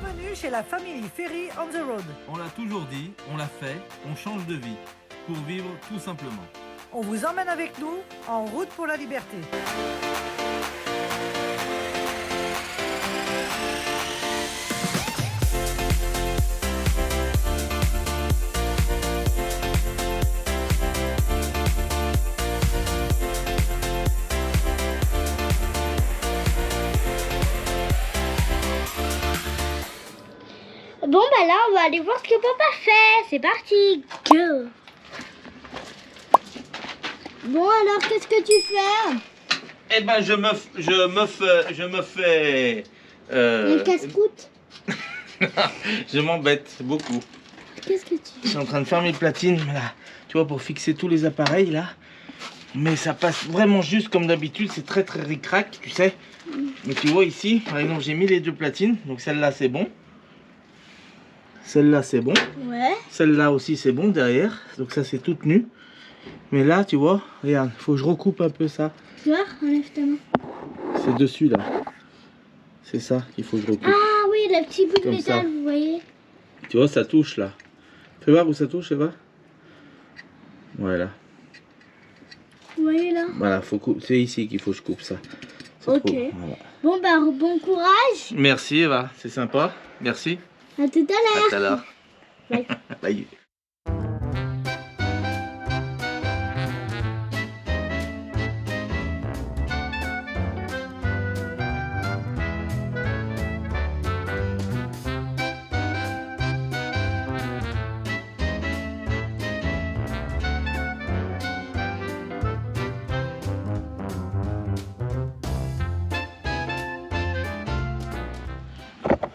Bienvenue chez la famille Ferry on the Road. On l'a toujours dit, on l'a fait, on change de vie pour vivre tout simplement. On vous emmène avec nous en route pour la liberté. Bon bah là on va aller voir ce que papa fait. C'est parti, go. Bon alors qu'est-ce que tu fais? Eh ben je me fais. Un casse-croûte. Je m'embête beaucoup. Qu'est-ce que tu Je suis en train de faire mes platines là, tu vois, pour fixer tous les appareils là. Mais ça passe vraiment juste comme d'habitude, c'est très très ric-rac, tu sais. Mais tu vois ici, par exemple, j'ai mis les deux platines, donc celle-là c'est bon. Celle-là c'est bon. Ouais. Celle-là aussi c'est bon derrière, donc ça c'est toute nue. Mais là, tu vois, regarde, faut que je recoupe un peu ça. Tu vois, enlève ta main. C'est dessus là. C'est ça qu'il faut que je recoupe. Ah oui, le petit bout de Comme métal, ça. vous voyez. Tu vois, ça touche là. Fais voir où ça touche, Eva. Voilà. Vous voyez là. Voilà, c'est ici qu'il faut que je coupe ça. C'est Ok. trop. Voilà. Bon bah bon courage. Merci Eva, c'est sympa. Merci. À tout à À l'heure. tout à l'heure. Bye. Bye.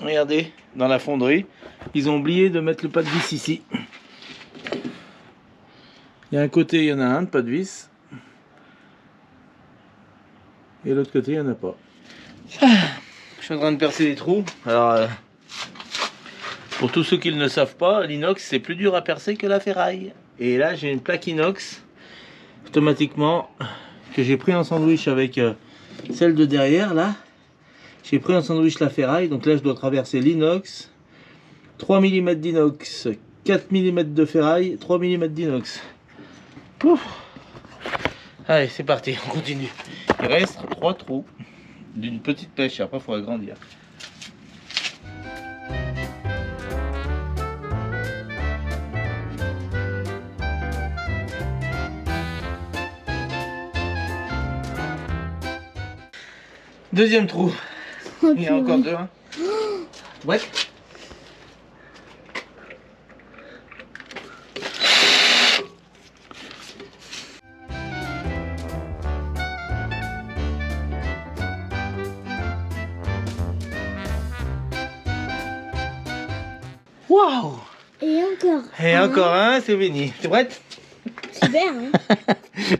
Regardez, dans la fonderie, ils ont oublié de mettre le pas de vis ici. Il y a un côté, il y en a un de pas de vis. Et l'autre côté, il n'y en a pas. Je suis en train de percer des trous. Alors, pour tous ceux qui ne le savent pas, l'inox, c'est plus dur à percer que la ferraille. Et là, j'ai une plaque inox, automatiquement, que j'ai pris en sandwich avec celle de derrière, là. J'ai pris en sandwich la ferraille, donc là je dois traverser l'inox, 3 mm d'inox, 4 mm de ferraille, 3 mm d'inox. Allez, c'est parti, on continue. Il reste 3 trous d'une petite pêche, après il faut agrandir. Deuxième trou. Il y a encore deux. Hein. Ouais. Waouh! Et encore. Et encore un, c'est fini. T'es prête? Super hein.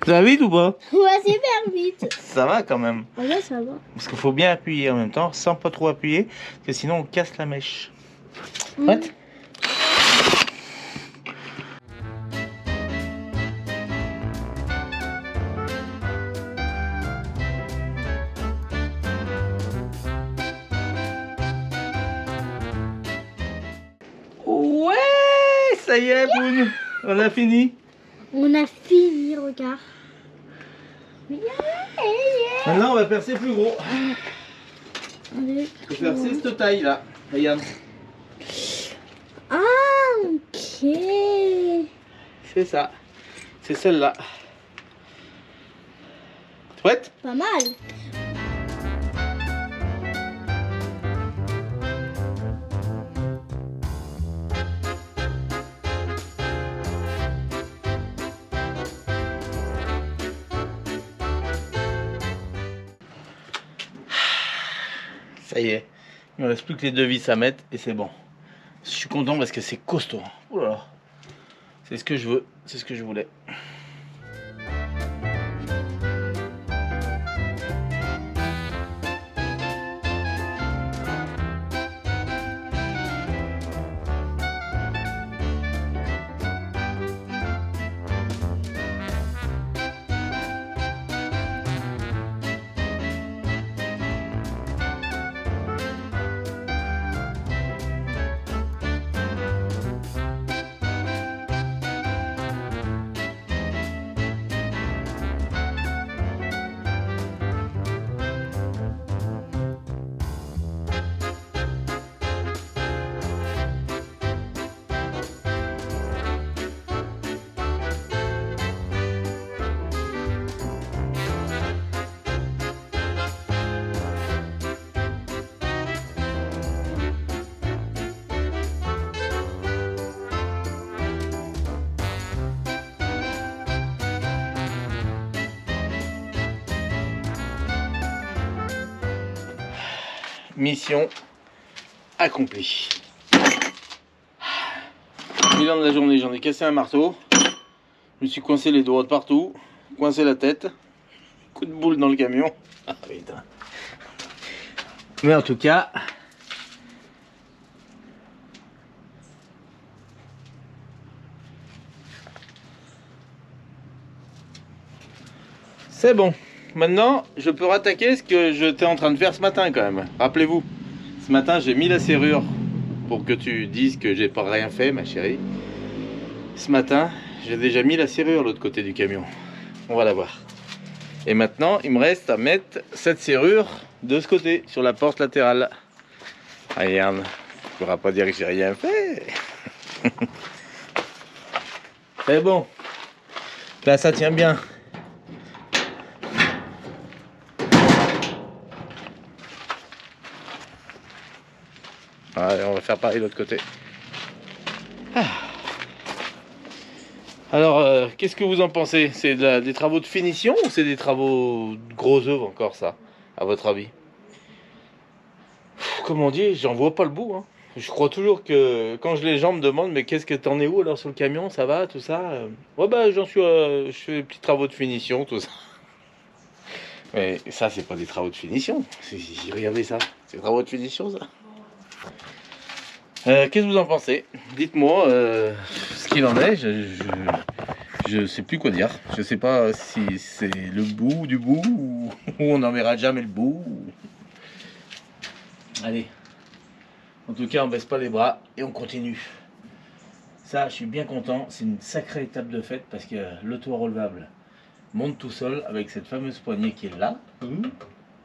Ça va vite ou pas? Ouais, super vite. Ça va quand même. Ah ouais, ça va. Parce qu'il faut bien appuyer en même temps, sans pas trop appuyer, parce que sinon on casse la mèche. Prête? Ouais, ça y est, Boune, on a fini. On a fini, regarde. Maintenant, on va percer plus gros. Allez. Je vais percer cette taille là. Regarde. Ah, ok. C'est ça. C'est celle-là. Prête? Pas mal. Ça y est. Il ne reste plus que les deux vis à mettre et c'est bon. Je suis content parce que c'est costaud. Ouh là là. C'est ce que je veux. C'est ce que je voulais. mission accomplie. Bilan de la journée, j'en ai cassé un marteau. Je me suis coincé les doigts de partout, coincé la tête. Coup de boule dans le camion. Ah putain. Mais en tout cas, c'est bon. Maintenant, je peux rattaquer ce que j'étais en train de faire ce matin quand même. Rappelez-vous, ce matin j'ai mis la serrure pour que tu dises que j'ai pas rien fait, ma chérie. Ce matin, j'ai déjà mis la serrure de l'autre côté du camion. On va la voir. Et maintenant, il me reste à mettre cette serrure de ce côté, sur la porte latérale. Regarde, tu pourras pas dire que j'ai rien fait. C'est bon. Là, ça tient bien. Allez, on va faire pareil de l'autre côté. Alors, qu'est-ce que vous en pensez? C'est des travaux de finition ou c'est des travaux de gros œuvre encore, ça, à votre avis? Comme on dit, j'en vois pas le bout. Hein. Je crois toujours que quand les gens me demandent, mais qu'est-ce que t'en es où alors sur le camion, ça va, tout ça? Ouais, bah, j'en suis, je fais des petits travaux de finition, tout ça. Mais ça, c'est pas des travaux de finition. Regardez ça, c'est des travaux de finition, ça. Qu'est-ce que vous en pensez? Dites-moi ce qu'il en est. Je sais plus quoi dire. Je sais pas si c'est le bout du bout ou on n'en verra jamais le bout. Allez. En tout cas, on baisse pas les bras et on continue. Ça, je suis bien content. C'est une sacrée étape de fête parce que le toit relevable monte tout seul avec cette fameuse poignée qui est là.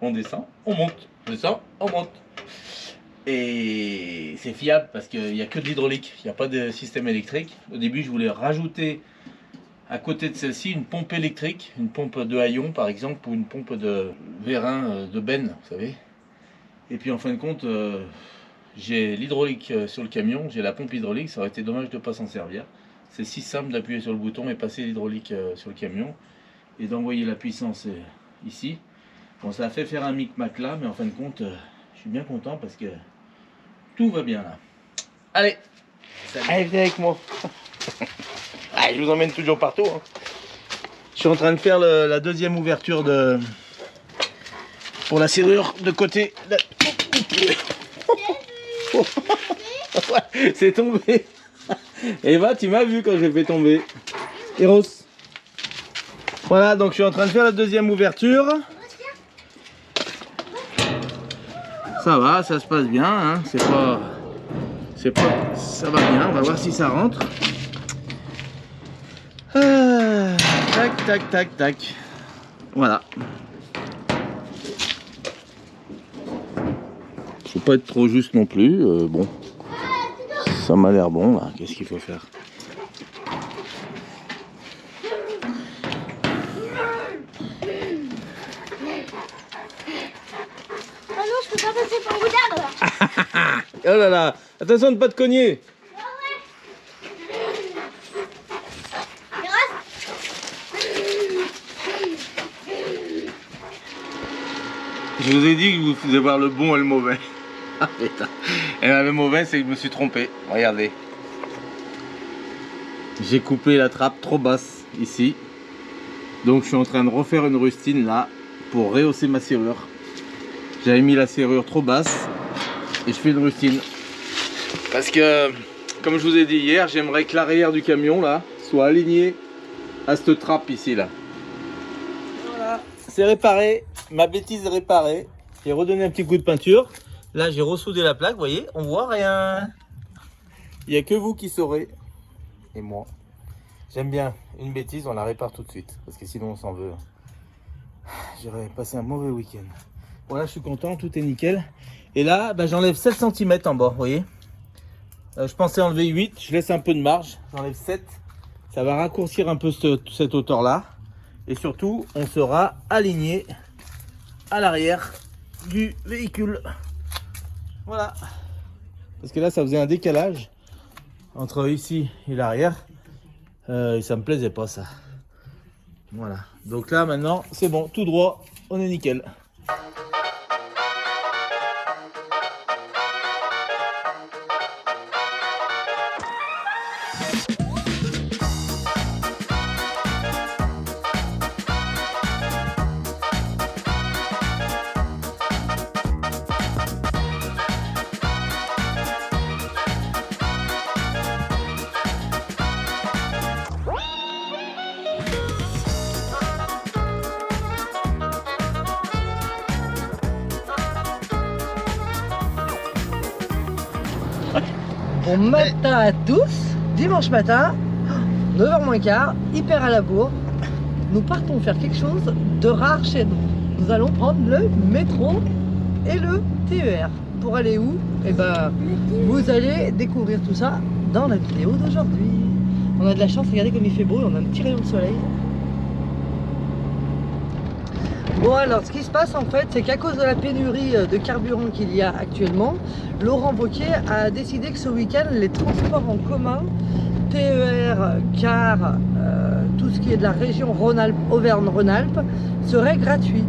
On descend, on monte. On descend, on monte. Et c'est fiable parce qu'il n'y a que de l'hydraulique, il n'y a pas de système électrique. Au début, je voulais rajouter à côté de celle-ci une pompe électrique, une pompe de haillons par exemple, ou une pompe de vérin de benne, vous savez. Et puis en fin de compte, j'ai l'hydraulique sur le camion, j'ai la pompe hydraulique, ça aurait été dommage de ne pas s'en servir. C'est si simple d'appuyer sur le bouton et passer l'hydraulique sur le camion et d'envoyer la puissance ici. Bon, ça a fait faire un micmac là, mais en fin de compte, je suis bien content parce que tout va bien là. Allez, allez, viens avec moi. Allez, je vous emmène toujours partout. Hein. Je suis en train de faire la deuxième ouverture pour la serrure de côté. Ouais, c'est tombé. Eva, tu m'as vu quand j'ai fait tomber. Eros. Voilà, donc je suis en train de faire la deuxième ouverture. Ça va, ça se passe bien, hein. C'est pas, ça va bien. On va voir si ça rentre. Tac, tac, tac, tac. Voilà. Faut pas être trop juste non plus. Bon, ça m'a l'air bon là. Qu'est-ce qu'il faut faire? Oh là là, attention de ne pas te cogner. Je vous ai dit que vous faisiez voir le bon et le mauvais. Ah putain. Et le mauvais, c'est que je me suis trompé. Regardez. J'ai coupé la trappe trop basse ici. Donc je suis en train de refaire une rustine là pour rehausser ma serrure. J'avais mis la serrure trop basse. Et je fais une rustine parce que, comme je vous ai dit hier, j'aimerais que l'arrière du camion là soit aligné à cette trappe ici là. Voilà, c'est réparé, ma bêtise est réparée. J'ai redonné un petit coup de peinture. Là j'ai ressoudé la plaque, vous voyez, on voit rien. Il n'y a que vous qui saurez. Et moi, j'aime bien une bêtise, on la répare tout de suite parce que sinon on s'en veut. J'aurais passé un mauvais week-end. Voilà, je suis content, tout est nickel. Et là, bah, j'enlève 7 cm en bas, vous voyez. Je pensais enlever 8, je laisse un peu de marge. J'enlève 7. Ça va raccourcir un peu cette hauteur-là. Et surtout, on sera aligné à l'arrière du véhicule. Voilà. Parce que là, ça faisait un décalage entre ici et l'arrière. Et ça me plaisait pas, ça. Voilà. Donc là, maintenant, c'est bon, tout droit, on est nickel. Bon matin à tous, dimanche matin, 9h moins quart, hyper à la bourre. Nous partons faire quelque chose de rare chez nous. Nous allons prendre le métro et le TER. Pour aller où? Eh ben, vous allez découvrir tout ça dans la vidéo d'aujourd'hui. On a de la chance, regardez comme il fait beau, on a un petit rayon de soleil. Bon alors, ce qui se passe en fait, c'est qu'à cause de la pénurie de carburant qu'il y a actuellement, Laurent Wauquiez a décidé que ce week-end, les transports en commun, TER, car, tout ce qui est de la région Rhône-Alpes, Auvergne-Rhône-Alpes, serait gratuit.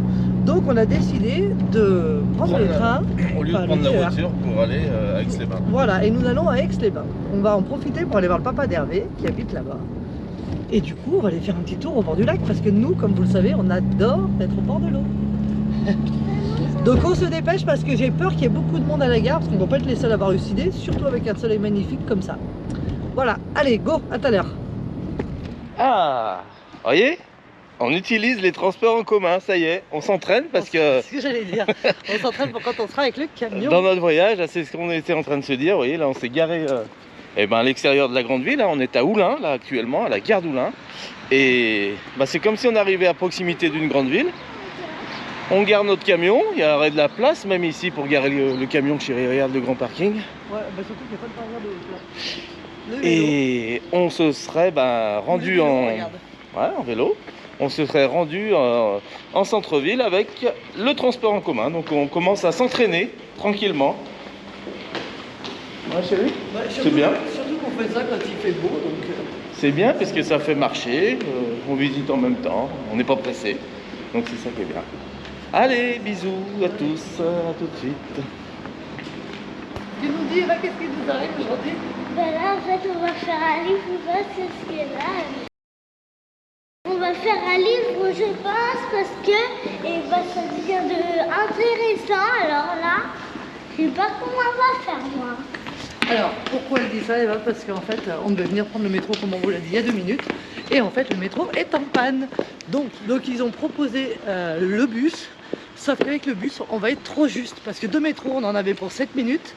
Donc on a décidé de prendre le train, au lieu de prendre la voiture pour aller à Aix-les-Bains. Voilà, et nous allons à Aix-les-Bains. On va en profiter pour aller voir le papa d'Hervé qui habite là-bas. Et du coup, on va aller faire un petit tour au bord du lac parce que nous, comme vous le savez, on adore être au bord de l'eau. Donc on se dépêche parce que j'ai peur qu'il y ait beaucoup de monde à la gare parce qu'on ne va pas être les seuls à avoir eu cette idée, surtout avec un soleil magnifique comme ça. Voilà, allez, go, à tout à l'heure. Ah, voyez, on utilise les transports en commun, ça y est, on s'entraîne parce que... C'est ce que j'allais dire, on s'entraîne pour quand on sera avec le camion. Dans notre voyage, c'est ce qu'on était en train de se dire, vous voyez, là on s'est garé à l'extérieur de la grande ville, là, on est à Oulin, là actuellement, à la gare d'Oulin. Et c'est comme si on arrivait à proximité d'une grande ville. On gare notre camion, il y aurait de la place même ici pour garer le camion chez Regarde le grand parking. Ouais, surtout qu'il n'y a pas de barrière de là. Et on se serait rendu en vélo. On se serait rendu en centre-ville avec le transport en commun. Donc on commence à s'entraîner tranquillement. Ouais chérie, c'est bien. Surtout qu'on fait ça quand il fait beau. Donc... C'est bien parce que ça fait marcher, on visite en même temps, on n'est pas pressé. Donc c'est ça qui est bien. Allez, bisous à tous, à tout de suite. Tu nous dis, qu'est-ce qui nous arrive aujourd'hui? Ben là, en fait, on va faire un livre, c'est ce qui est là. On va faire un livre, je pense, parce que ça devient intéressant. Alors là, je sais pas comment on va faire, moi. Alors, pourquoi elle dit ça? Parce qu'en fait, on devait venir prendre le métro, comme on vous l'a dit, il y a 2 minutes. Et en fait, le métro est en panne. Donc ils ont proposé le bus. Sauf qu'avec le bus, on va être trop juste. Parce que 2 métros, on en avait pour 7 minutes.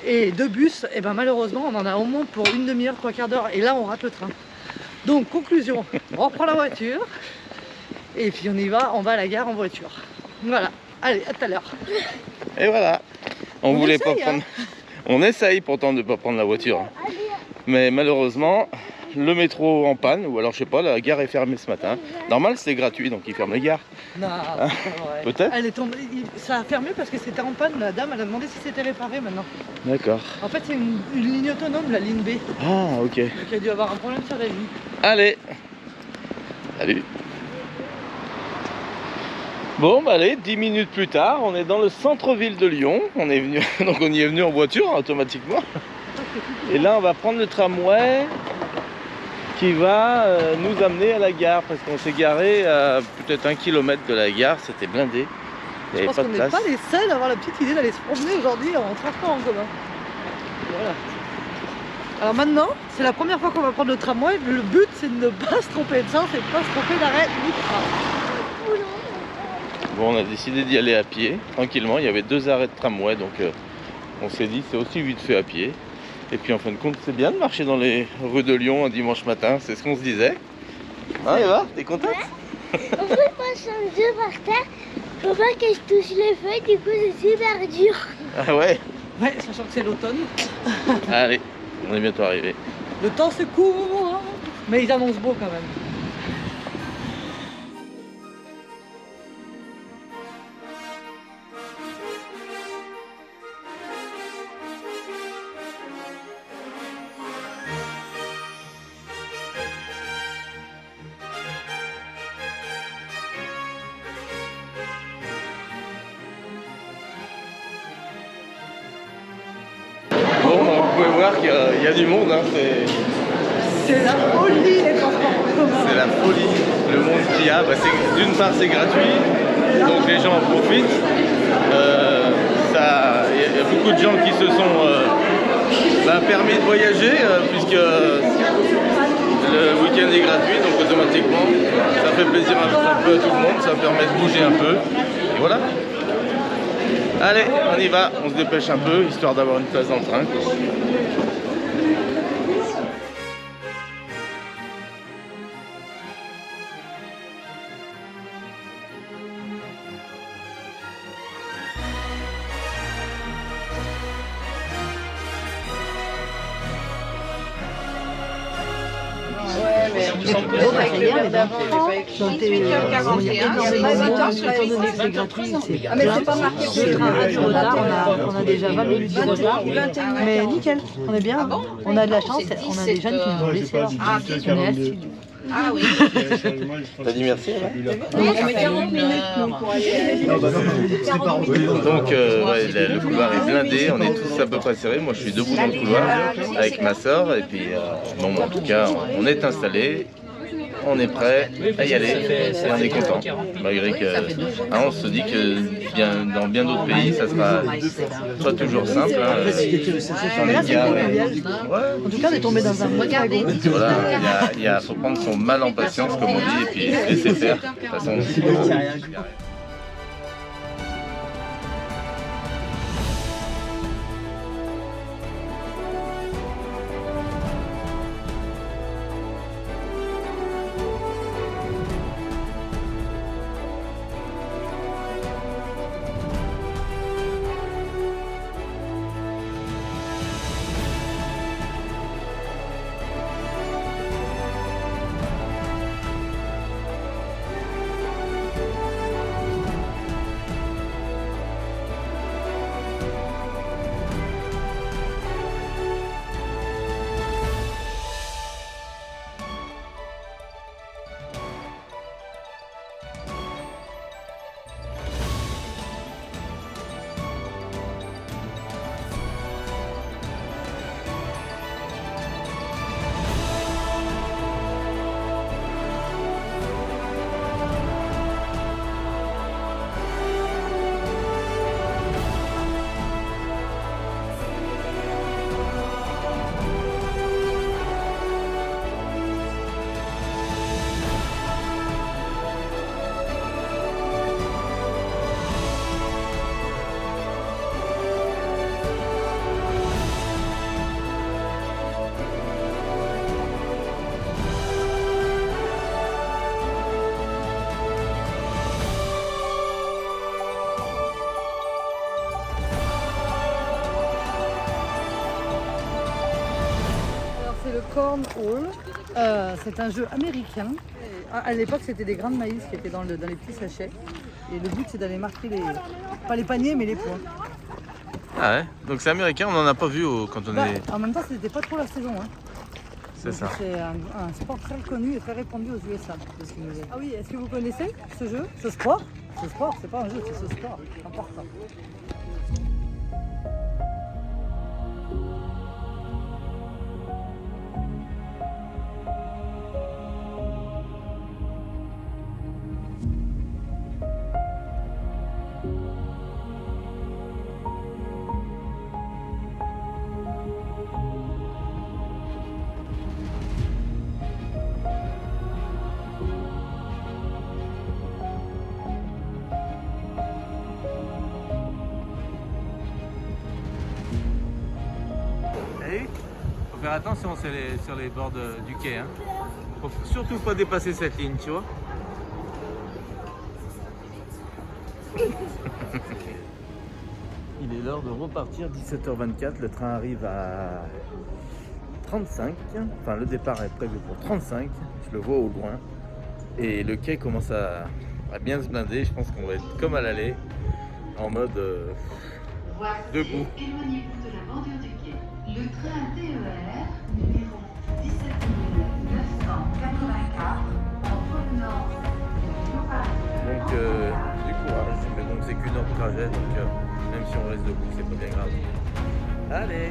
Et 2 bus, malheureusement, on en a au moins pour une demi-heure, 3/4 d'heure. Et là, on rate le train. Donc, conclusion, on reprend la voiture. Et puis, on va à la gare en voiture. Voilà. Allez, à tout à l'heure. Et voilà. On voulait essaye, pas prendre... On essaye pourtant de ne pas prendre la voiture. Mais malheureusement, le métro en panne, ou alors je sais pas, la gare est fermée ce matin. Normal, c'est gratuit, donc ils ferment les gares. Non, ouais. Peut-être. Elle est tombée. Ça a fermé parce que c'était en panne. La dame, elle a demandé si c'était réparé maintenant. D'accord. En fait, c'est une ligne autonome, la ligne B. Ah, ok. Donc il a dû avoir un problème sur la ligne. Allez. Salut. Bon, allez, 10 minutes plus tard, on est dans le centre-ville de Lyon. On est venu, donc on y est venu en voiture automatiquement. Et là, on va prendre le tramway qui va nous amener à la gare parce qu'on s'est garé à peut-être 1 kilomètre de la gare. C'était blindé. Je pense qu'on n'est pas les seuls à avoir la petite idée d'aller se promener aujourd'hui en transport en commun. Voilà. Alors maintenant, c'est la première fois qu'on va prendre le tramway. Le but, c'est de ne pas se tromper de sens et de ne pas se tromper d'arrêt ni de train. Bon, on a décidé d'y aller à pied, tranquillement. Il y avait 2 arrêts de tramway, donc on s'est dit c'est aussi vite fait à pied. Et puis en fin de compte, c'est bien de marcher dans les rues de Lyon un dimanche matin, c'est ce qu'on se disait. Hein Eva, t'es contente? En fait, moi, je suis un jeu par terre. Faut pas que je touche les feuilles, du coup, c'est super dur. Ah ouais? Ouais, sachant que c'est l'automne. Allez, on est bientôt arrivé. Le temps se court, mais ils annoncent beau quand même. Bon, vous pouvez voir qu'il y a du monde, hein, C'est la folie les transports en commun. c'est la folie, le monde qu'il y a. D'une part, c'est gratuit, donc les gens en profitent. Il y a beaucoup de gens qui se sont permis de voyager, puisque le week-end est gratuit, donc automatiquement, ça fait plaisir un peu à tout le monde, ça permet de bouger un peu. Et voilà. Allez, on y va, on se dépêche un peu, histoire d'avoir une place dans le train. Bon, bah, ça y est, on est dans le temps. Donc, il y a énormément de monde, étant donné que c'est gratuit, c'est plein. Le train a du retard, on a déjà 20 minutes de retard. Mais nickel, on est bien. On a de la chance, on a des jeunes qui nous ont laissé leur place. On est assis. Ah oui. T'as dit merci là? Non, ça fait 40 minutes pour aller. Donc ouais, le couloir est blindé, on est tous à peu près serrés. Moi je suis debout dans le couloir avec ma soeur et puis bon en tout cas on est installé. On est prêt à y aller et on est content. Malgré que on se dit que dans bien d'autres pays, ça sera pas toujours simple. Mais là, c'est cool, en tout cas, on est tombé dans un bon wagon. Voilà, il faut prendre son mal en patience, comme on dit, et puis laisser faire. De toute façon, Cornhole, c'est un jeu américain. À l'époque, c'était des grains de maïs qui étaient dans les petits sachets. Et le but, c'est d'aller marquer pas les paniers, mais les points. ah ouais, donc c'est américain, on n'en a pas vu quand on est... En même temps, c'était pas trop la saison. Hein. C'est ça. C'est un sport très connu et très répandu aux USA. Ah oui, est-ce que vous connaissez ce jeu, ce sport? Ce sport, c'est pas un jeu, c'est ce sport. Important. Faut faire attention sur les bords du quai. Hein. Faut surtout pas dépasser cette ligne, tu vois. Il est l'heure de repartir, 17h24. Le train arrive à 35. Enfin, le départ est prévu pour 35. Je le vois au loin. Et le quai commence à bien se blinder. Je pense qu'on va être comme à l'aller, en mode debout. Éloignez-vous de la bordure du quai. Le train TER numéro 17984 en provenance de Paris. Donc du courage, mais bon c'est qu'une heure de trajet, donc même si on reste debout, c'est pas bien grave. Allez!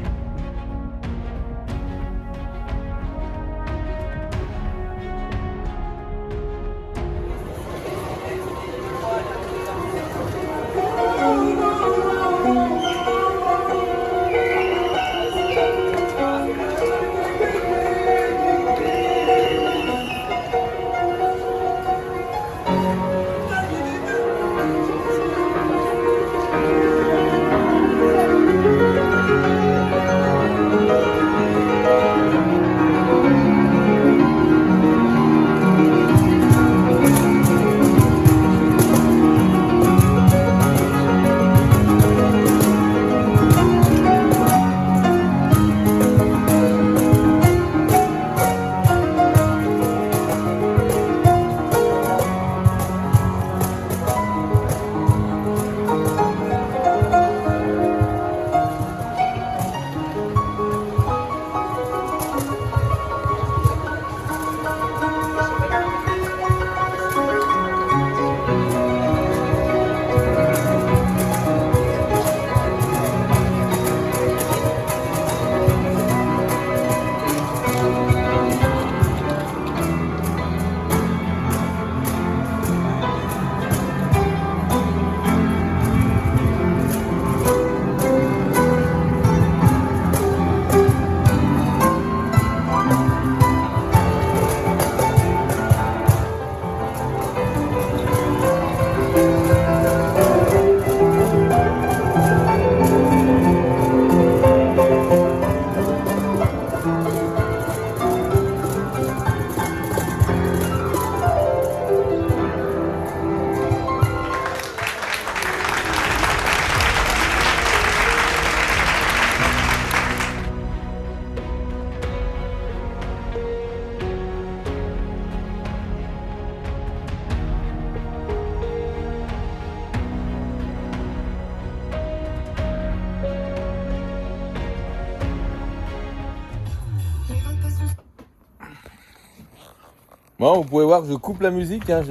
Bon, vous pouvez voir, je coupe la musique. Hein.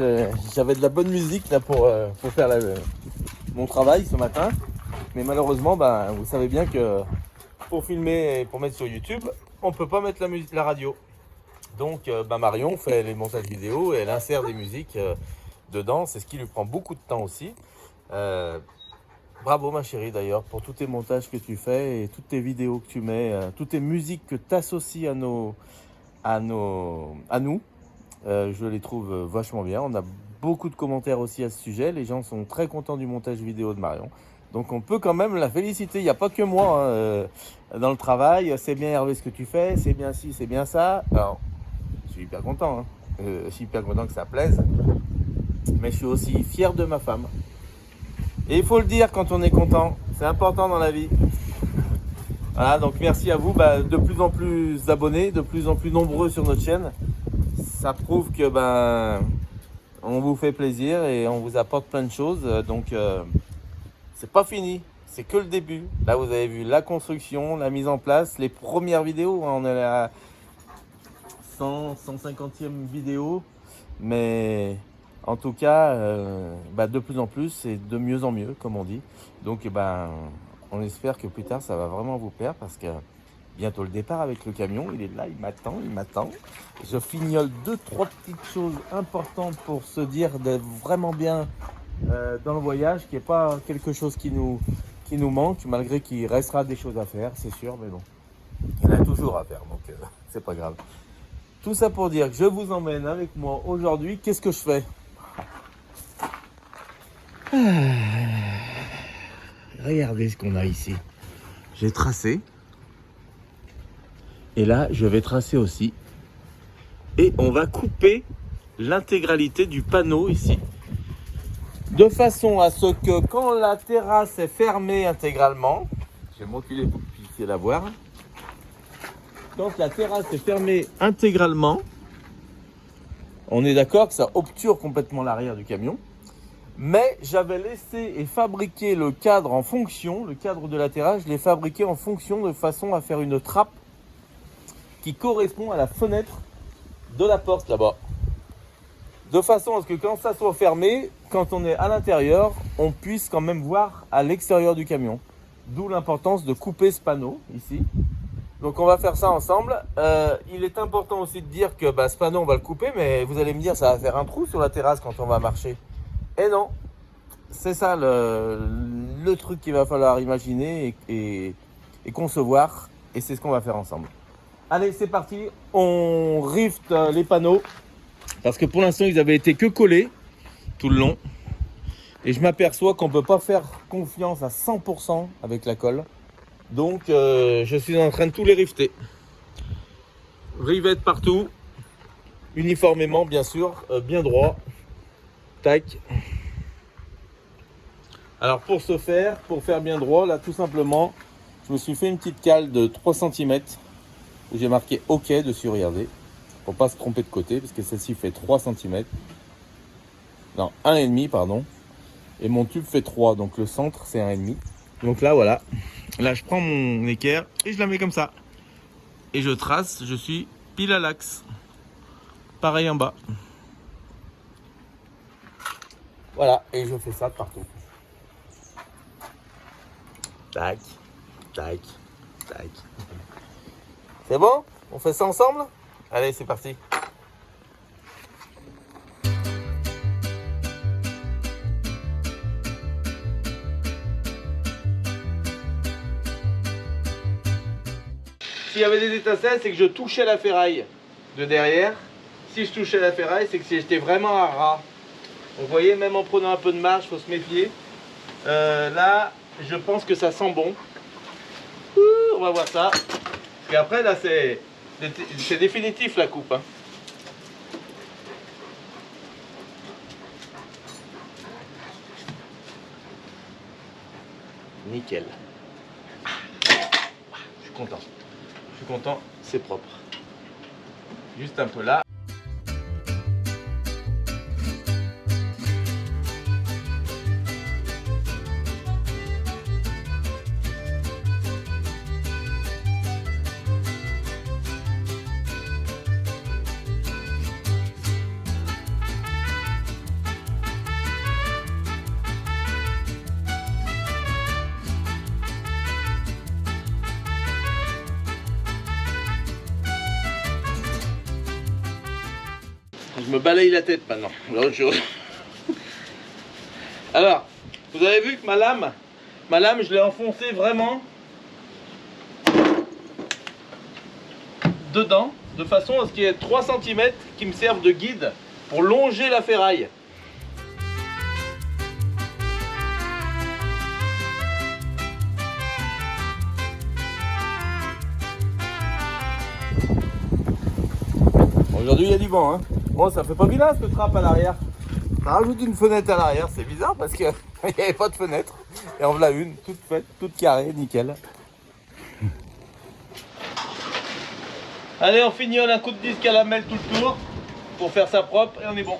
J'avais de la bonne musique là pour faire mon travail ce matin. Mais malheureusement, ben, vous savez bien que pour filmer et pour mettre sur YouTube, on ne peut pas mettre la radio. Donc Marion fait les montages vidéo et elle insère des musiques dedans. C'est ce qui lui prend beaucoup de temps aussi. Bravo ma chérie d'ailleurs pour tous tes montages que tu fais et toutes tes vidéos que tu mets, toutes tes musiques que tu associes à nous. Je les trouve vachement bien. On a beaucoup de commentaires aussi à ce sujet. Les gens sont très contents du montage vidéo de Marion. Donc on peut quand même la féliciter. Il n'y a pas que moi dans le travail. C'est bien Hervé ce que tu fais, c'est bien ci, c'est bien ça. Alors, je suis hyper content. Je suis hyper content que ça plaise. Mais je suis aussi fier de ma femme. Et il faut le dire quand on est content. C'est important dans la vie. Voilà, donc merci à vous. De plus en plus d'abonnés, de plus en plus nombreux sur notre chaîne. Ça prouve que on vous fait plaisir et on vous apporte plein de choses. Donc c'est pas fini, c'est que le début. Là vous avez vu la construction, la mise en place, les premières vidéos. On est à la 150e vidéo. Mais en tout cas, de plus en plus et de mieux en mieux, comme on dit. Donc on espère que plus tard ça va vraiment vous plaire parce que bientôt le départ avec le camion, il est là, il m'attend. Je fignole 2-3 petites choses importantes pour se dire d'être vraiment bien dans le voyage, qu'il n'y ait pas quelque chose qui nous manque, malgré qu'il restera des choses à faire, c'est sûr, mais bon, il y en a toujours à faire, donc c'est pas grave. Tout ça pour dire que je vous emmène avec moi aujourd'hui. Qu'est-ce que je fais ? Regardez ce qu'on a ici. J'ai tracé. Et là, je vais tracer aussi. Et on va couper l'intégralité du panneau ici. De façon à ce que quand la terrasse est fermée intégralement, je vais m'enculer pour que vous puissiez la voir. Quand la terrasse est fermée intégralement, on est d'accord que ça obture complètement l'arrière du camion. Mais j'avais laissé et fabriqué le cadre en fonction, le cadre de la terrasse, je l'ai fabriqué en fonction de façon à faire une trappe qui correspond à la fenêtre de la porte là-bas. De façon à ce que quand ça soit fermé, quand on est à l'intérieur, on puisse quand même voir à l'extérieur du camion. D'où l'importance de couper ce panneau ici. Donc on va faire ça ensemble. Il est important aussi de dire que ce panneau on va le couper, mais vous allez me dire ça va faire un trou sur la terrasse quand on va marcher. Et non, c'est ça le truc qu'il va falloir imaginer et concevoir, et c'est ce qu'on va faire ensemble. Allez, c'est parti, on rift les panneaux, parce que pour l'instant ils avaient été que collés tout le long, et je m'aperçois qu'on ne peut pas faire confiance à 100% avec la colle, donc je suis en train de tous les rifter. Rivette partout, uniformément bien sûr, bien droit. Tac. Alors pour ce faire, pour faire bien droit, là tout simplement, je me suis fait une petite cale de 3 cm où j'ai marqué OK dessus, regardez, pour pas se tromper de côté, parce que celle-ci fait 3 cm. Non, 1,5 pardon. Et mon tube fait 3, donc le centre c'est 1,5. Donc là voilà, là je prends mon équerre et je la mets comme ça. Et je trace, je suis pile à l'axe. Pareil en bas. Voilà, et je fais ça partout. Tac, tac, tac. C'est bon? On fait ça ensemble? Allez, c'est parti. S'il y avait des étincelles, c'est que je touchais la ferraille de derrière. Si je touchais la ferraille, c'est que j'étais vraiment à ras. Vous voyez, même en prenant un peu de marge, il faut se méfier. Là, je pense que ça sent bon. On va voir ça. Et après, là, c'est définitif la coupe. Hein. Nickel. Je suis content. Je suis content, c'est propre. Juste un peu là. Je me balaye la tête maintenant. L'autre chose. Alors, vous avez vu que ma lame, je l'ai enfoncée vraiment dedans, de façon à ce qu'il y ait 3 cm qui me servent de guide pour longer la ferraille. Aujourd'hui il y a du vent, hein. Bon, ça fait pas bien ce trappe à l'arrière. Ça rajoute une fenêtre à l'arrière, c'est bizarre parce qu'il n'y avait pas de fenêtre. Et on l'a une, toute faite, toute carrée, nickel. Allez, on finit un coup de disque à lamelle tout le tour pour faire ça propre et on est bon.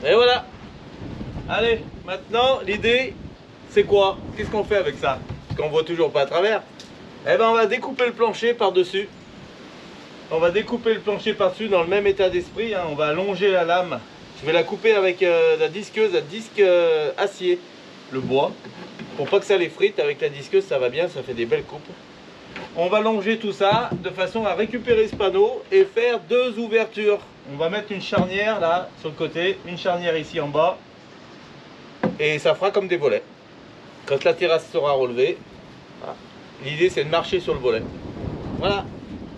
Et voilà. Allez, maintenant l'idée c'est quoi? Qu'est-ce qu'on fait avec ça? Parce qu'on voit toujours pas à travers. Eh ben on va découper le plancher par-dessus. On va découper le plancher par-dessus dans le même état d'esprit, hein. On va allonger la lame. Je vais la couper avec la disqueuse à disque acier, le bois. Pour pas que ça l'effrite, avec la disqueuse ça va bien, ça fait des belles coupes. On va longer tout ça de façon à récupérer ce panneau et faire 2 ouvertures. On va mettre une charnière là sur le côté, une charnière ici en bas. Et ça fera comme des volets. Quand la terrasse sera relevée, voilà. L'idée c'est de marcher sur le volet. Voilà,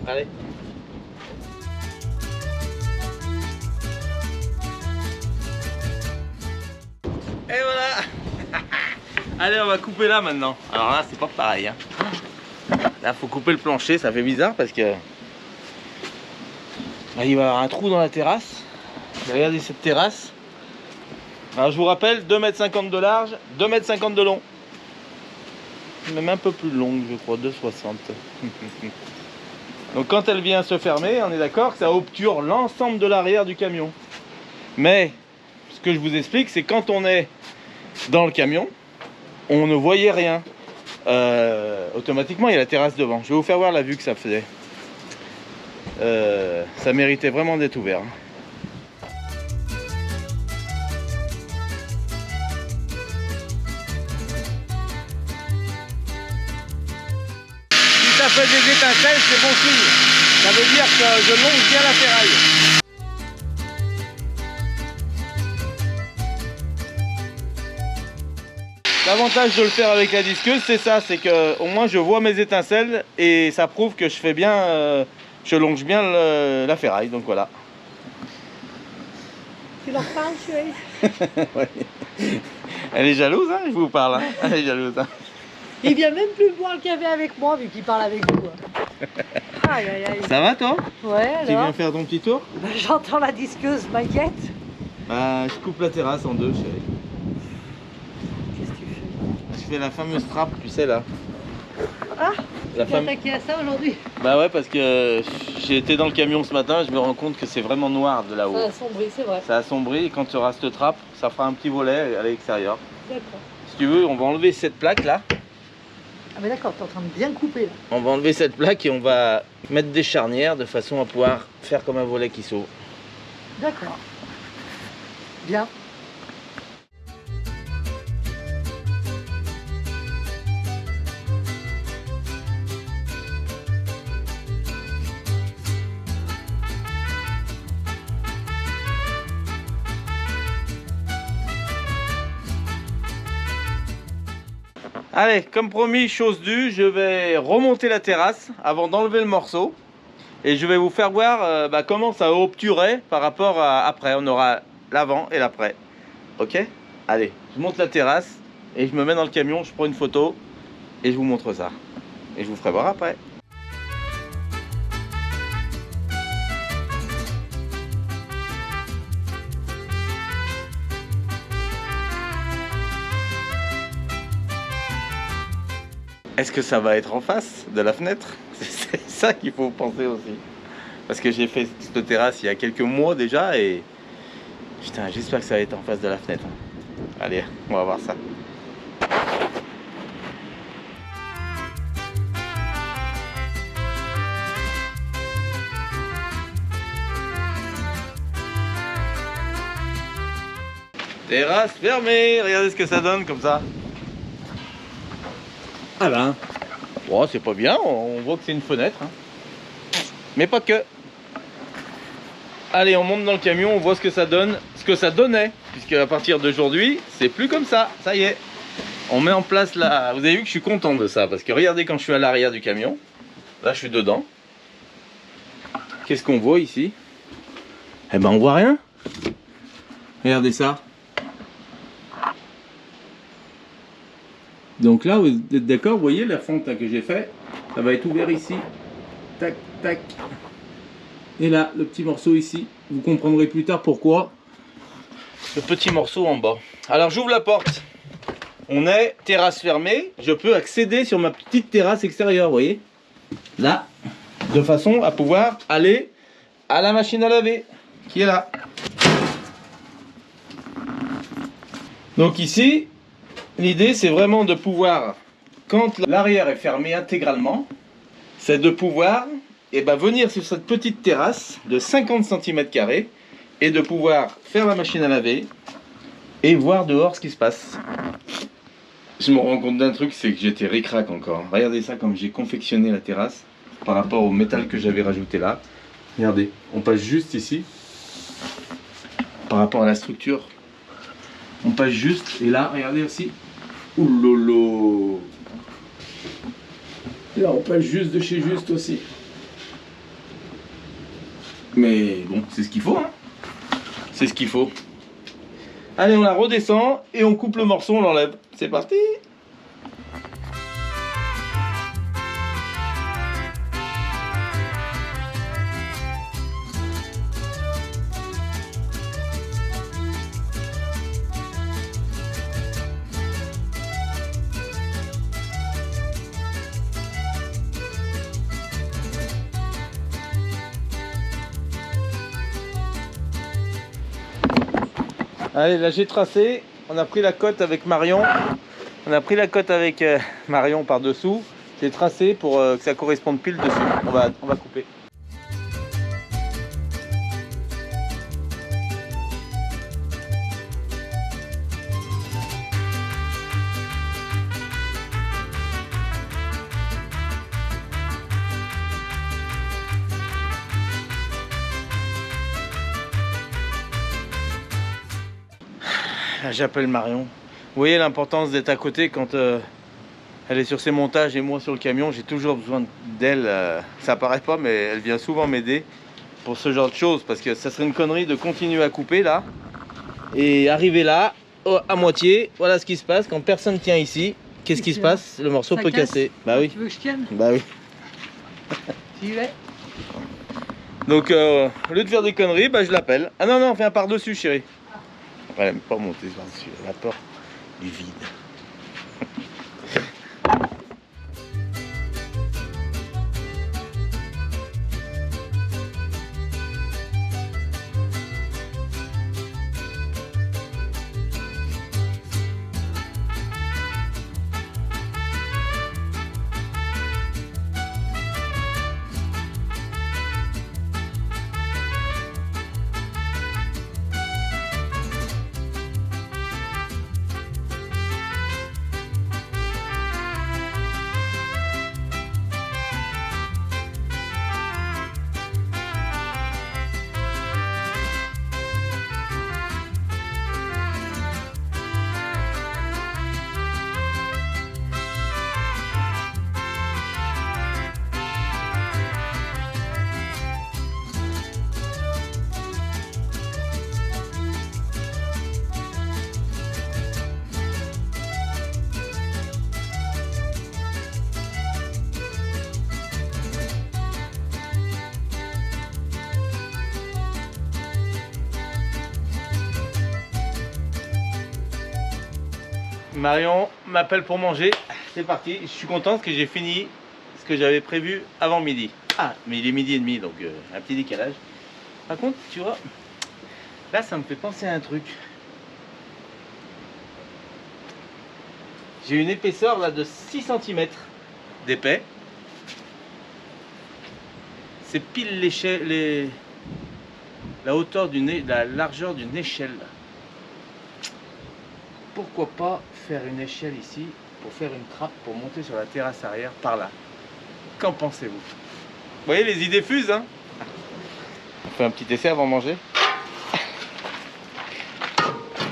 allez. Et voilà. Allez, on va couper là maintenant. Alors là c'est pas pareil, hein. Là faut couper le plancher, ça fait bizarre parce que là, il va y avoir un trou dans la terrasse. Regardez cette terrasse. Alors je vous rappelle, 2,50 m de large, 2,50 m de long. Même un peu plus longue je crois, 2,60 m. Donc quand elle vient se fermer, on est d'accord que ça obture l'ensemble de l'arrière du camion. Mais ce que je vous explique, c'est quand on est dans le camion, on ne voyait rien. Automatiquement il y a la terrasse devant. Je vais vous faire voir la vue que ça faisait. Ça méritait vraiment d'être ouvert. Si ça fait des étincelles, c'est bon signe. Ça veut dire que je longe bien la ferraille. L'avantage de le faire avec la disqueuse, c'est ça, c'est que au moins je vois mes étincelles et ça prouve que je fais bien, je longe bien la ferraille, donc voilà. Tu leur parles, chérie? Ouais. Elle est jalouse, hein, je vous parle, hein. Elle est jalouse. Hein. Il vient même plus boire le café avec moi vu qu'il parle avec vous. Aïe aïe aïe. Ça va toi? Ouais, Tu viens alors faire ton petit tour? bah, j'entends la disqueuse, m'inquiète. Bah, je coupe la terrasse en 2, chérie. Qu'est-ce que tu fais? Je fais la fameuse trappe, tu sais là. Ah, La tu t'es fame... attaqué à ça aujourd'hui? Bah ouais, parce que j'ai été dans le camion ce matin, je me rends compte que c'est vraiment noir de là-haut. Ça a sombré, c'est vrai. Ça a sombré et quand tu auras cette trappe, ça fera un petit volet à l'extérieur. D'accord. Si tu veux, on va enlever cette plaque là. Ah mais d'accord, t'es en train de bien couper là. On va enlever cette plaque et on va mettre des charnières de façon à pouvoir faire comme un volet qui s'ouvre. D'accord. Bien. Allez, comme promis, chose due, je vais remonter la terrasse avant d'enlever le morceau. Et je vais vous faire voir comment ça obturait par rapport à après. On aura l'avant et l'après. Ok? Allez, je monte la terrasse et je me mets dans le camion, je prends une photo et je vous montre ça. Et je vous ferai voir après. Est-ce que ça va être en face de la fenêtre? C'est ça qu'il faut penser aussi. Parce que j'ai fait cette terrasse il y a quelques mois déjà et... Putain, j'espère que ça va être en face de la fenêtre. Allez, on va voir ça. Terrasse fermée. Regardez ce que ça donne comme ça. Ah ben. Oh, c'est pas bien. On voit que c'est une fenêtre. Hein. Mais pas que. Allez, on monte dans le camion. On voit ce que ça donne. Ce que ça donnait. Puisque à partir d'aujourd'hui, c'est plus comme ça. Ça y est. On met en place là. Vous avez vu que je suis content de ça. Parce que regardez quand je suis à l'arrière du camion. Là, je suis dedans. Qu'est-ce qu'on voit ici? Eh ben, on voit rien. Regardez ça. Donc là, vous êtes d'accord, vous voyez la fente là, que j'ai fait, ça va être ouvert ici. Tac, tac. Et là, le petit morceau ici. Vous comprendrez plus tard pourquoi. Le petit morceau en bas. Alors, j'ouvre la porte. On est terrasse fermée. Je peux accéder sur ma petite terrasse extérieure, vous voyez. Là. De façon à pouvoir aller à la machine à laver. Qui est là. Donc ici, l'idée c'est vraiment de pouvoir, quand l'arrière est fermé intégralement, c'est de pouvoir venir sur cette petite terrasse de 50 cm² et de pouvoir faire la machine à laver et voir dehors ce qui se passe. Je me rends compte d'un truc, c'est que j'étais ric-rac encore. Regardez ça comme j'ai confectionné la terrasse par rapport au métal que j'avais rajouté là. Regardez, on passe juste ici par rapport à la structure. On passe juste, et là, regardez aussi. Ouh lolo. Là, on passe juste de chez juste aussi. Mais bon, c'est ce qu'il faut, hein. C'est ce qu'il faut. Allez, on la redescend et on coupe le morceau, on l'enlève. C'est parti. Allez, là j'ai tracé, on a pris la cote avec Marion, Marion par dessous, j'ai tracé pour que ça corresponde pile dessus, on va couper. J'appelle Marion. Vous voyez l'importance d'être à côté quand elle est sur ses montages et moi sur le camion. J'ai toujours besoin d'elle. Ça paraît pas, mais elle vient souvent m'aider pour ce genre de choses. Parce que ça serait une connerie de continuer à couper là. Et arriver là, à moitié. Voilà ce qui se passe quand personne tient ici. Qu'est-ce qui se passe? Le morceau peut casser. Bah oui. Tu veux que je tienne? Bah oui. Tu y vas? Donc au lieu de faire des conneries, je l'appelle. Ah non, viens par-dessus chérie. Elle n'aime pas monter par-dessus, la porte du vide. Marion m'appelle pour manger. C'est parti. Je suis content parce que j'ai fini ce que j'avais prévu avant midi. Ah, mais il est midi et demi, donc un petit décalage. Par contre, tu vois, là, ça me fait penser à un truc. J'ai une épaisseur là de 6 cm d'épais. C'est pile l'échelle, la hauteur la largeur d'une échelle. pourquoi pas faire une échelle ici pour faire une trappe pour monter sur la terrasse arrière par là. Qu'en pensez-vous? Vous voyez, les idées fusent, hein? On fait un petit essai avant de manger.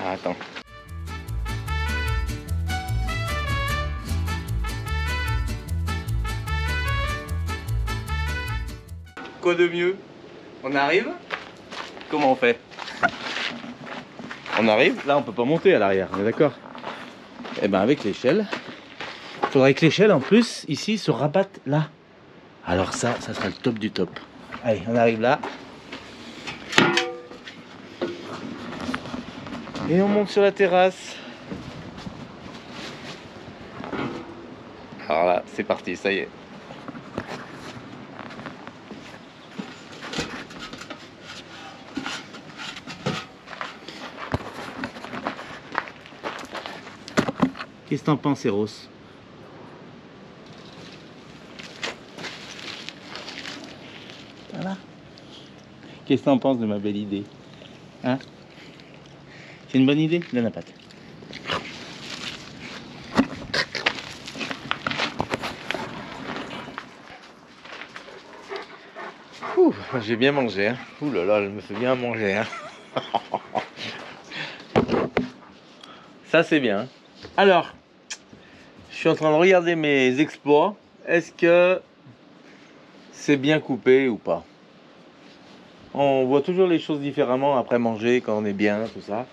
Ah, attends. Quoi de mieux? On arrive? Comment on fait? On arrive, là on peut pas monter à l'arrière, on est d'accord? Et ben avec l'échelle, il faudrait que l'échelle en plus ici se rabatte là. Alors ça sera le top du top. Allez, on arrive là. Et on monte sur la terrasse. Alors là, c'est parti, ça y est. Qu'est-ce que t'en penses, Eros? Voilà. Qu'est-ce que t'en penses de ma belle idée? Hein? C'est une bonne idée? Donne la patte. J'ai bien mangé, hein. Ouh là là, elle me fait bien manger, hein. Ça c'est bien. Alors, je suis en train de regarder mes exploits. Est-ce que c'est bien coupé ou pas? On voit toujours les choses différemment après manger, quand on est bien, tout ça.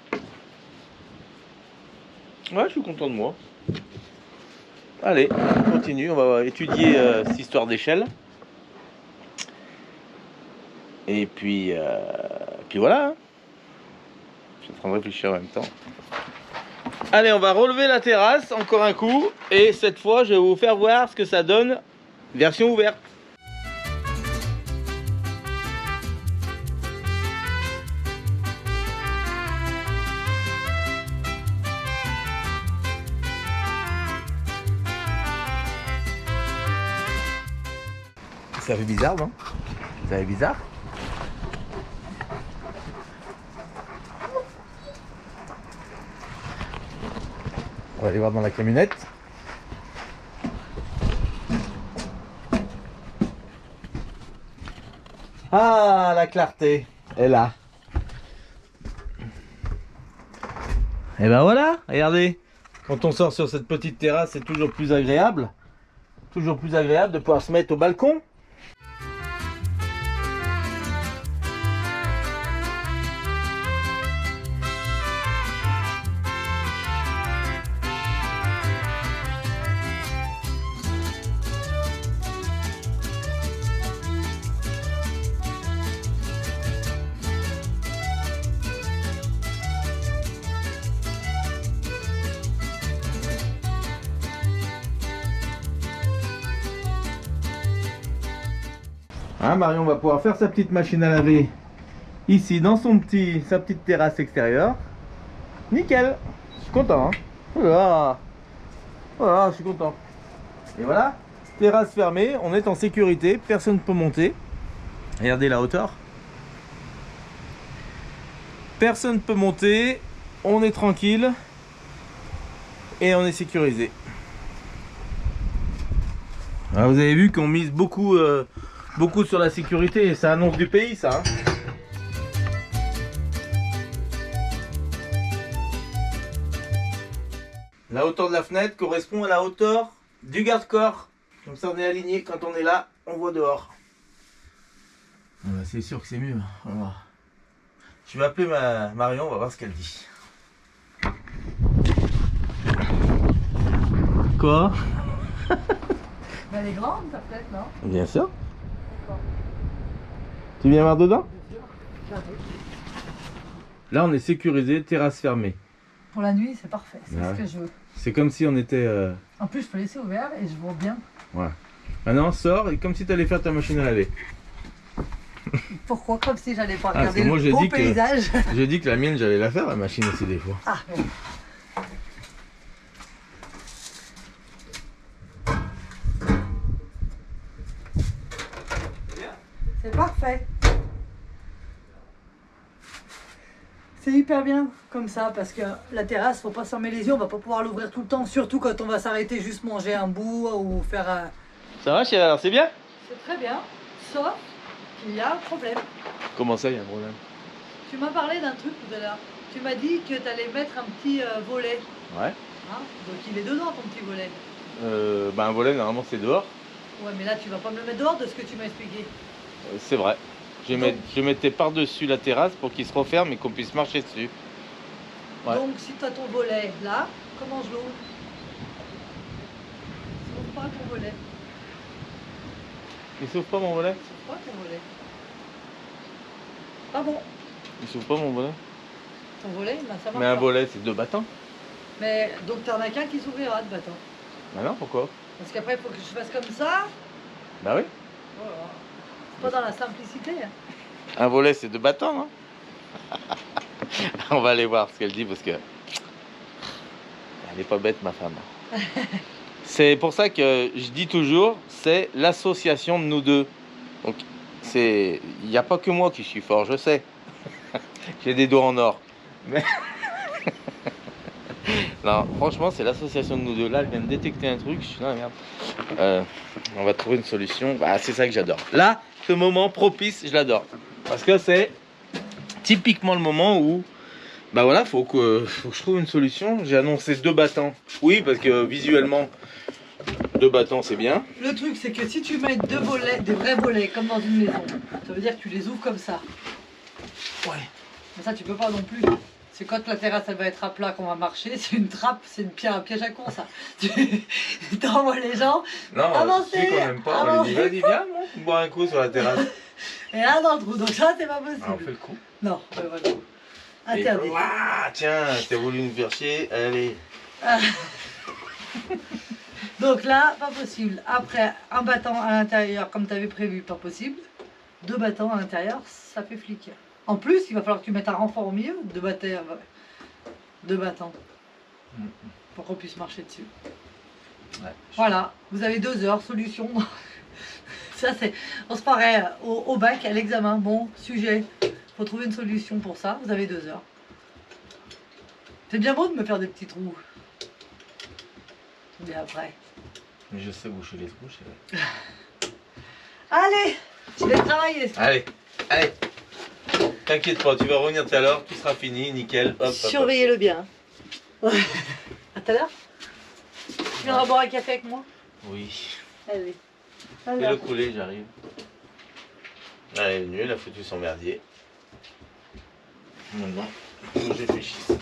Ouais, je suis content de moi. Allez, on continue. On va étudier cette histoire d'échelle. Et puis voilà. Hein. Je suis en train de réfléchir en même temps. Allez, on va relever la terrasse encore un coup. Et cette fois, je vais vous faire voir ce que ça donne. Version ouverte. Ça fait bizarre, non? Ça fait bizarre? On va aller voir dans la camionnette. Ah, la clarté est là. Et ben voilà, regardez. Quand on sort sur cette petite terrasse, c'est toujours plus agréable. Toujours plus agréable de pouvoir se mettre au balcon. Hein, Marion va pouvoir faire sa petite machine à laver ici dans sa petite terrasse extérieure. Nickel. Je suis content. Hein. Voilà. Voilà, je suis content. Et voilà, terrasse fermée, on est en sécurité, personne ne peut monter. Regardez la hauteur. Personne ne peut monter, on est tranquille et on est sécurisé. Alors, vous avez vu qu'on mise beaucoup sur la sécurité, ça annonce du pays, ça. Hein. La hauteur de la fenêtre correspond à la hauteur du garde-corps. Comme ça, on est aligné. Quand on est là, on voit dehors. Voilà, c'est sûr que c'est mieux. Voilà. Je vais appeler Marion, on va voir ce qu'elle dit. Quoi? Elle est grande, ta fenêtre, non? Bien sûr. Tu viens voir dedans? Là, on est sécurisé, terrasse fermée. Pour la nuit, c'est parfait, c'est Ouais. ce que je veux. C'est comme si on était... En plus, je peux laisser ouvert et je vois bien. Ouais. Maintenant, sors et comme si tu allais faire ta machine à laver. Pourquoi? Comme si j'allais pas parce regarder que moi, le j'ai beau dit que- paysage. J'ai dit que la mienne, j'allais la faire, la machine aussi, des fois. Ah, bon. C'est parfait. C'est hyper super bien comme ça parce que la terrasse, faut pas s'en mêler les yeux, on va pas pouvoir l'ouvrir tout le temps, surtout quand on va s'arrêter juste manger un bout ou faire un... Ça va, chérie, alors c'est bien? C'est très bien, sauf qu'il y a un problème. Comment ça, il y a un problème? Tu m'as parlé d'un truc tout à l'heure. Tu m'as dit que tu allais mettre un petit volet. Ouais. Hein, donc il est dedans ton petit volet. Bah, un volet, normalement, c'est dehors. Ouais, mais là tu vas pas me le mettre dehors de ce que tu m'as expliqué. C'est vrai. Je Donc- le mettais par-dessus la terrasse pour qu'il se referme et qu'on puisse marcher dessus. Ouais. Donc si tu as ton volet là, comment je l'ouvre? Je n'ouvre pas ton volet. Il s'ouvre pas mon volet? Je n'ouvre pas ton volet. Ah bon, Il s'ouvre pas mon volet? ton volet, bah, ça marche Mais un pas. volet, c'est 2 battants. Mais donc t'en as qu'un qui s'ouvrira de bâton. Bah non, pourquoi? Parce qu'après il faut que je fasse comme ça. Bah oui. Oh là là. C'est pas dans la simplicité. Hein. Un volet, c'est 2 battants, hein. On va aller voir ce qu'elle dit parce que... Elle est pas bête, ma femme. C'est pour ça que je dis toujours, c'est l'association de nous deux. Donc, il n'y a pas que moi qui suis fort, je sais. J'ai des doigts en or. Mais... non, franchement, c'est l'association de nous deux. Là, elle vient de détecter un truc. Je suis dans la merde. On va trouver une solution. Bah, c'est ça que j'adore. Là, ce moment propice, je l'adore. Parce que c'est typiquement le moment où, bah voilà, faut que je trouve une solution. J'ai annoncé 2 battants. Oui, parce que visuellement, 2 battants, c'est bien. Le truc c'est que si tu mets 2 volets, des vrais volets comme dans une maison, ça veut dire que tu les ouvres comme ça. Ouais. Mais ça tu peux pas non plus. C'est quand la terrasse elle va être à plat qu'on va marcher, c'est une trappe, c'est une pierre, un piège à con ça. Tu t'envoies les gens. Non, Avancez, tu sais qu'on n'aime pas. On lui dit, vas-y, viens, boire un coup sur la terrasse. Et là dans le trou, donc ça c'est pas possible. Alors, on fait le coup. Non, voilà. Et Interdit. ouah, tiens, t'as voulu nous faire chier, allez. Donc là, pas possible. Après, un battant à l'intérieur comme tu avais prévu, pas possible. 2 battants à l'intérieur, ça fait flic. En plus, il va falloir que tu mettes un renfort au milieu, 2 battants. Pour qu'on puisse marcher dessus. Ouais. Voilà, vous avez 2 heures, solution. Ça c'est, on se paraît au bac, à l'examen. Bon, sujet, faut trouver une solution pour ça, vous avez 2 heures. C'est bien beau de me faire des petits trous. Mais après. Mais je sais boucher les trous, chérie. Allez, je vais travailler. Allez, allez. T'inquiète pas, tu vas revenir tout à l'heure, tout sera fini, nickel. Hop, hop, hop. Surveillez-le bien. À tout à l'heure. Tu viendras boire un café avec moi? Oui. Allez. Fais-le couler, j'arrive. Elle est venue, elle a foutu son merdier. Maintenant, faut que je réfléchisse.